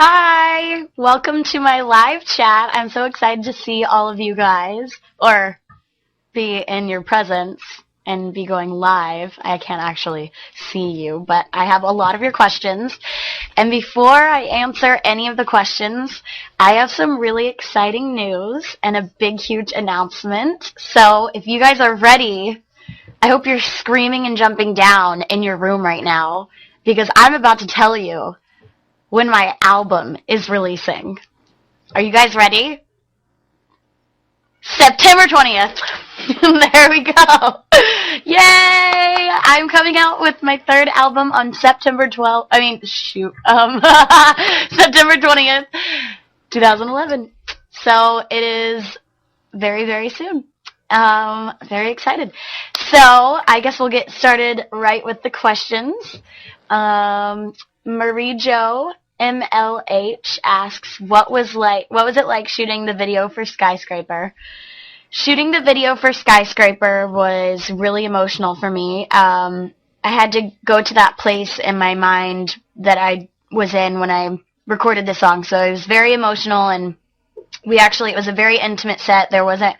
Hi, welcome to my live chat. I'm so excited to see all of you guys, or be in your presence and be going live. I can't actually see you, but I have a lot of your questions. And before I answer any of the questions, I have some really exciting news and a big, huge announcement. So if you guys are ready, I hope you're screaming and jumping down in your room right now, because I'm about to tell you when my album is releasing. Are you guys ready? September 20th. There we go. Yay! I'm coming out with my third album on September 12th. September 20th, 2011. So it is very, very soon. Very excited. So I guess we'll get started right with the questions. Marie Jo MLH asks, what was it like shooting the video for Skyscraper? Shooting the video for Skyscraper was really emotional for me. I had to go to that place in my mind that I was in when I recorded the song, so it was very emotional, and it was a very intimate set. There wasn't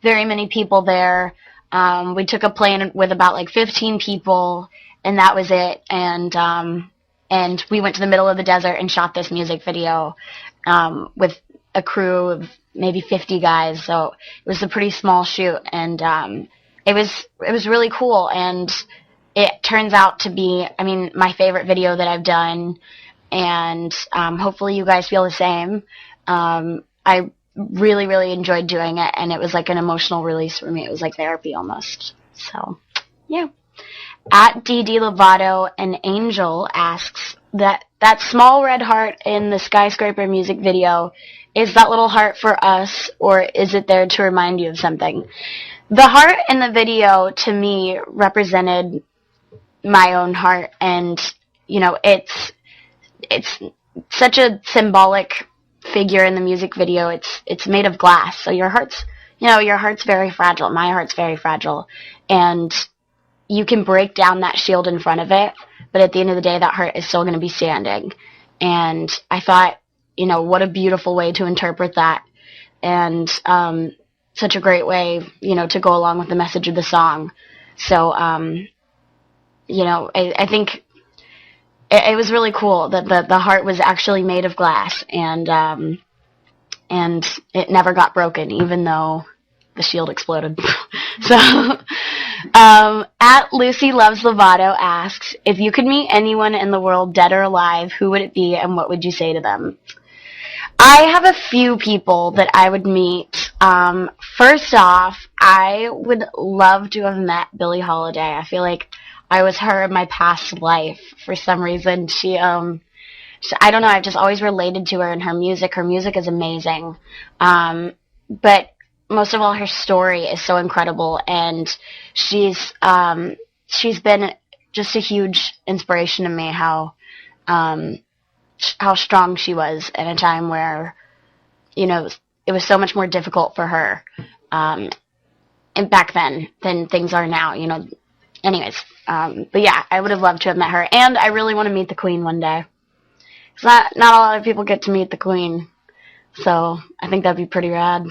very many people there. We took a plane with about like 15 people, and that was it, and we went to the middle of the desert and shot this music video with a crew of maybe 50 guys. So it was a pretty small shoot, and it was really cool. And it turns out to be, my favorite video that I've done, and hopefully you guys feel the same. I really, really enjoyed doing it, and it was like an emotional release for me. It was like therapy almost. So, yeah. At Demi Lovato, an angel asks that small red heart in the Skyscraper music video, is that little heart for us, or is it there to remind you of something? The heart in the video, to me, represented my own heart, and, it's such a symbolic figure in the music video. It's made of glass, so your heart's very fragile. My heart's very fragile, and you can break down that shield in front of it, but at the end of the day, that heart is still going to be standing. And I thought, what a beautiful way to interpret that, and such a great way, to go along with the message of the song. So, I think it was really cool that the heart was actually made of glass, and it never got broken, even though the shield exploded. So, at Lucy Loves Lovato asks, if you could meet anyone in the world, dead or alive, who would it be, and what would you say to them? I have a few people that I would meet. First off, I would love to have met Billie Holiday. I feel like I was her in my past life for some reason. I don't know, I've just always related to her and her music. Her music is amazing. But most of all, her story is so incredible, and she's been just a huge inspiration to me, how strong she was at a time where, it was so much more difficult for her, and back then than things are now, Anyways, but yeah, I would have loved to have met her, and I really want to meet the Queen one day. It's not a lot of people get to meet the Queen, so I think that'd be pretty rad.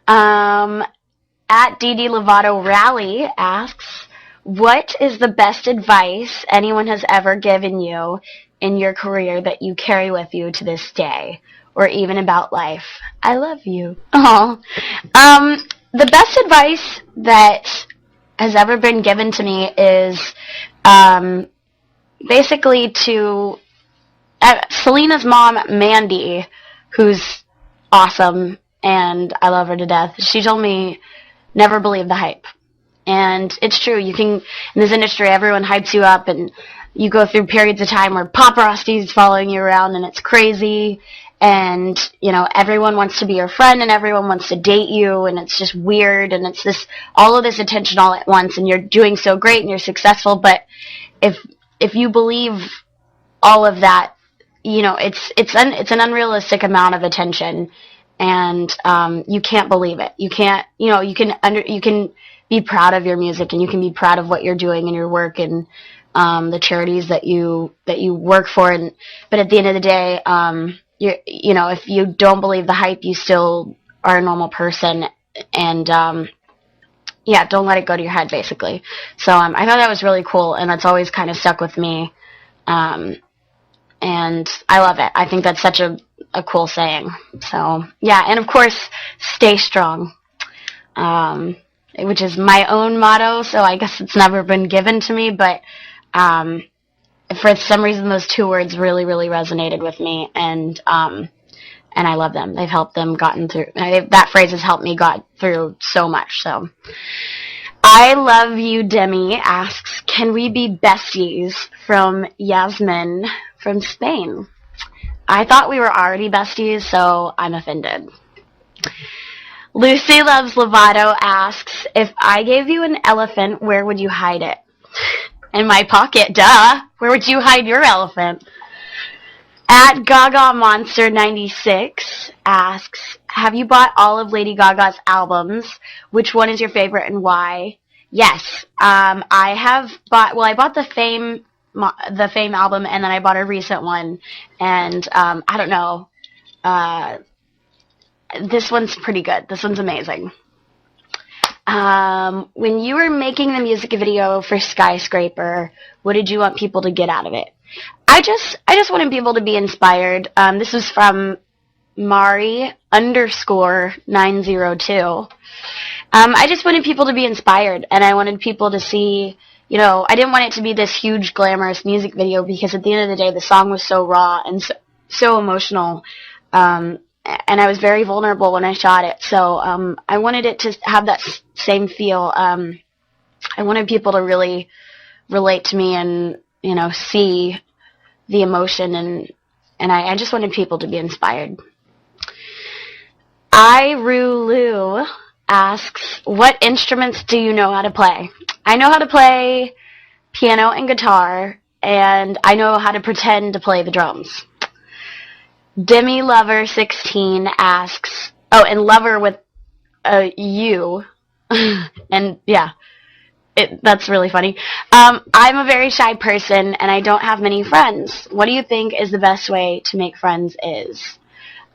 At Demi Lovato Rally asks, what is the best advice anyone has ever given you in your career that you carry with you to this day, or even about life? I love you. Aww. The best advice that has ever been given to me is basically to Selena's mom, Mandy, who's awesome, and I love her to death. She told me, never believe the hype. And it's true. You can, in this industry, everyone hypes you up, and you go through periods of time where paparazzi's following you around, and it's crazy. And, everyone wants to be your friend, and everyone wants to date you, and it's just weird, and it's all of this attention all at once, and you're doing so great, and you're successful, but if you believe all of that, it's an unrealistic amount of attention, and you can't believe it. You can't, you can be proud of your music, and you can be proud of what you're doing and your work, and the charities that you work for, but at the end of the day, if you don't believe the hype, you still are a normal person, and don't let it go to your head, basically. So I thought that was really cool, and that's always kind of stuck with me, and I love it. I think that's such a cool saying. So yeah, and of course, stay strong, which is my own motto. So I guess it's never been given to me, but for some reason, those two words really, really resonated with me, and I love them. They've helped them gotten through. That phrase has helped me got through so much. So, I love you, Demi asks, can we be besties? From Yasmin from Spain. I thought we were already besties, so I'm offended. Lucy Loves Lovato asks, if I gave you an elephant, where would you hide it? In my pocket, duh. Where would you hide your elephant? At Gaga Monster 96 asks, have you bought all of Lady Gaga's albums? Which one is your favorite and why? Yes, I have bought. Well, I bought the Fame album, and then I bought a recent one. And I don't know. This one's pretty good. This one's amazing. When you were making the music video for Skyscraper, what did you want people to get out of it? I just wanted people to be inspired. This was from Mari_902. I just wanted people to be inspired, and I wanted people to see, I didn't want it to be this huge glamorous music video, because at the end of the day, the song was so raw and so emotional, and I was very vulnerable when I shot it. So I wanted it to have that same feel. I wanted people to really relate to me and, see the emotion, and I just wanted people to be inspired. Irulu asks, what instruments do you know how to play? I know how to play piano and guitar, and I know how to pretend to play the drums. Demi Lover 16 asks, and Lover with a U, and yeah, that's really funny. I'm a very shy person, and I don't have many friends. What do you think is the best way to make friends is?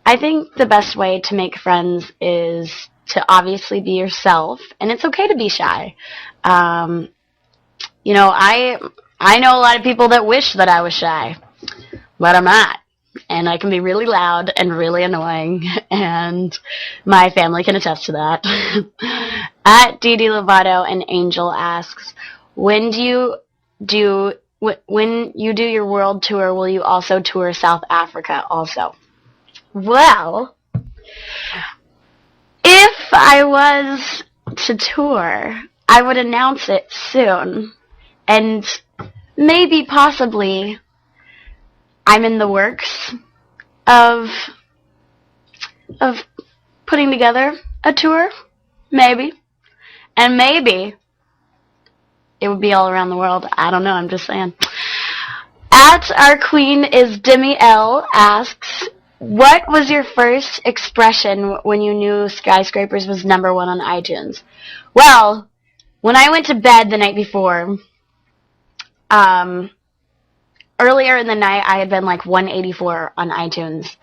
I think the best way to make friends is to obviously be yourself, and it's okay to be shy. I know a lot of people that wish that I was shy, but I'm not. And I can be really loud and really annoying, and my family can attest to that. At Demi Lovato, an angel asks, when you do your world tour, will you also tour South Africa also? Well, if I was to tour, I would announce it soon, and maybe possibly I'm in the works of putting together a tour, maybe. And maybe it would be all around the world. I don't know, I'm just saying. At Our Queen is Demi L asks, what was your first expression when you knew Skyscrapers was #1 on iTunes? Well, when I went to bed the night before, earlier in the night, I had been like 184 on iTunes,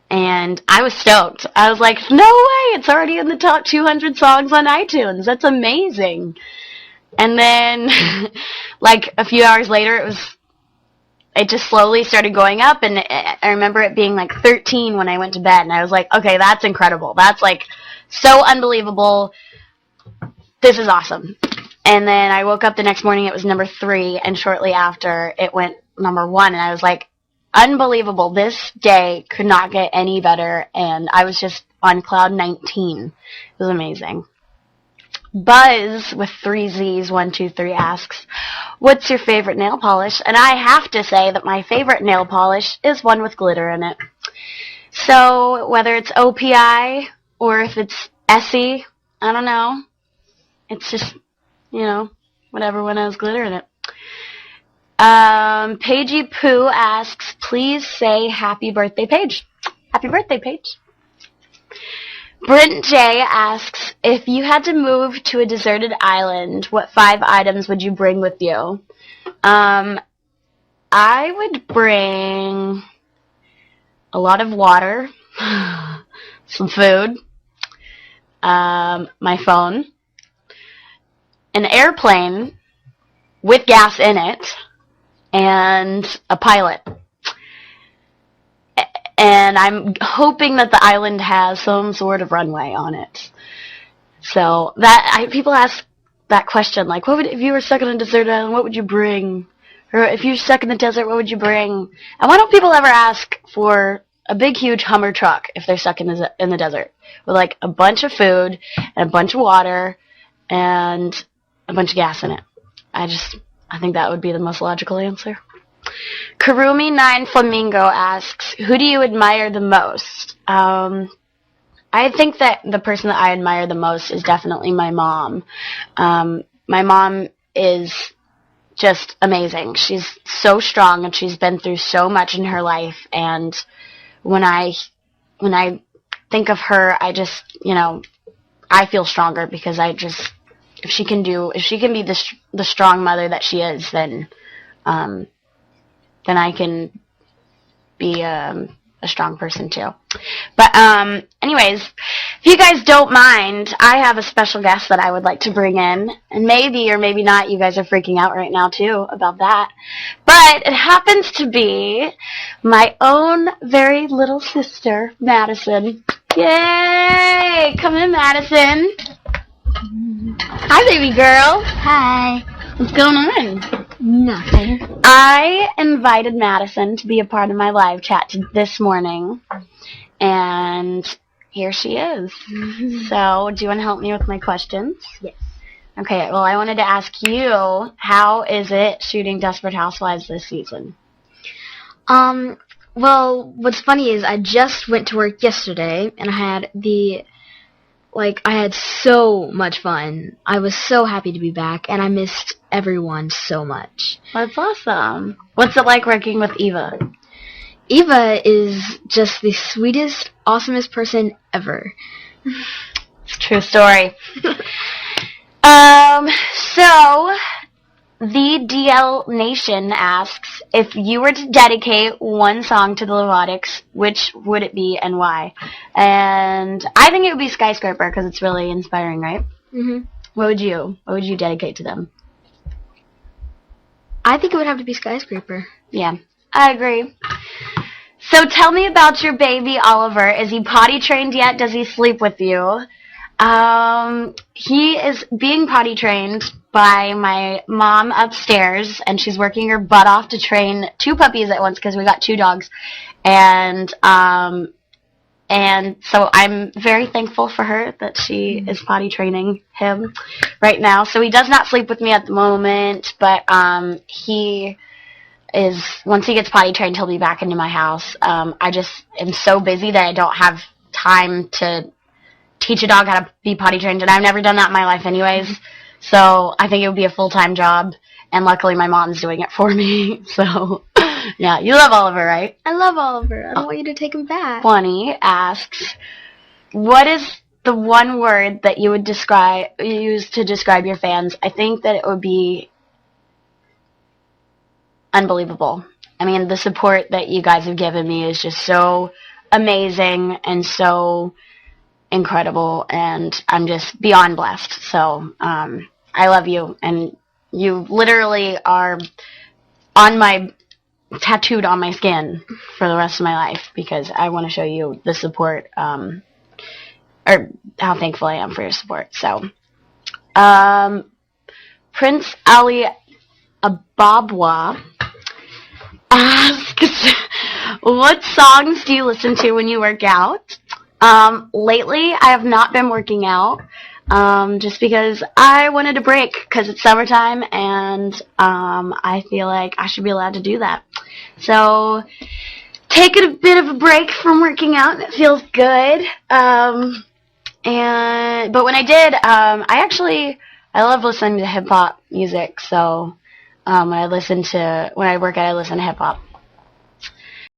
and I was stoked. I was like, no way, it's already in the top 200 songs on iTunes. That's amazing. And then, like, a few hours later, it just slowly started going up, and I remember it being like 13 when I went to bed, and I was like, okay, that's incredible. That's, like, so unbelievable. This is awesome. And then I woke up the next morning, it was #3, and shortly after, it went #1, and I was like, unbelievable. This day could not get any better, and I was just on cloud 19. It was amazing. Buzz with 3 Z's 123 asks, what's your favorite nail polish? And I have to say that my favorite nail polish is one with glitter in it. So whether it's OPI or if it's Essie, I don't know. It's just, whatever one has glitter in it. Paigey Poo asks, please say happy birthday, Paige. Happy birthday, Paige. Brent J asks, if you had to move to a deserted island, what 5 items would you bring with you? I would bring a lot of water, some food, my phone, an airplane with gas in it, and a pilot. And I'm hoping that the island has some sort of runway on it. So people ask that question, like, if you were stuck on a desert island, what would you bring? Or if you're stuck in the desert, what would you bring? And why don't people ever ask for a big, huge Hummer truck if they're stuck in the desert with like a bunch of food and a bunch of water and a bunch of gas in it? I think that would be the most logical answer. Karumi9 Flamingo asks, who do you admire the most? I think that the person that I admire the most is definitely my mom. My mom is just amazing. She's so strong, and she's been through so much in her life. And when I think of her, I just, I feel stronger because if she can be the strong mother that she is, then I can be a strong person too. But anyways, if you guys don't mind, I have a special guest that I would like to bring in, and maybe or maybe not, you guys are freaking out right now too about that. But it happens to be my own very little sister, Madison. Yay! Come in, Madison. Hi, baby girl. Hi. What's going on? Nothing. I invited Madison to be a part of my live chat this morning, and here she is. So, do you want to help me with my questions? Yes. Okay, well, I wanted to ask you, how is it shooting Desperate Housewives this season? Well, what's funny is I just went to work yesterday, and I had so much fun. I was so happy to be back, and I missed everyone so much. That's awesome. What's it like working with Eva? Eva is just the sweetest, awesomest person ever. It's a true story. So, the DL Nation asks, if you were to dedicate one song to the Lovatics, which would it be and why? And I think it would be Skyscraper because it's really inspiring, right? Mm-hmm. What would you dedicate to them? I think it would have to be Skyscraper. Yeah, I agree. So tell me about your baby, Oliver. Is he potty trained yet? Does he sleep with you? He is being potty trained by my mom upstairs, and she's working her butt off to train 2 puppies at once because we got 2 dogs. And so I'm very thankful for her that she is potty training him right now. So he does not sleep with me at the moment, but once he gets potty trained, he'll be back into my house. I just am so busy that I don't have time to teach a dog how to be potty trained, and I've never done that in my life anyways. So I think it would be a full-time job, and luckily my mom's doing it for me. So, yeah, you love Oliver, right? I love Oliver. I don't want you to take him back. Bunny asks, what is the one word that you would use to describe your fans? I think that it would be unbelievable. I mean, the support that you guys have given me is just so amazing and so incredible, and I'm just beyond blessed. So, I love you, and you literally are tattooed on my skin for the rest of my life because I want to show you the support, or how thankful I am for your support. So, Prince Ali Ababwa asks, what songs do you listen to when you work out? Lately, I have not been working out, just because I wanted a break because it's summertime, and I feel like I should be allowed to do that. So, taking a bit of a break from working out, and it feels good. But when I did, I love listening to hip hop music. So, when I work out, I listen to hip hop.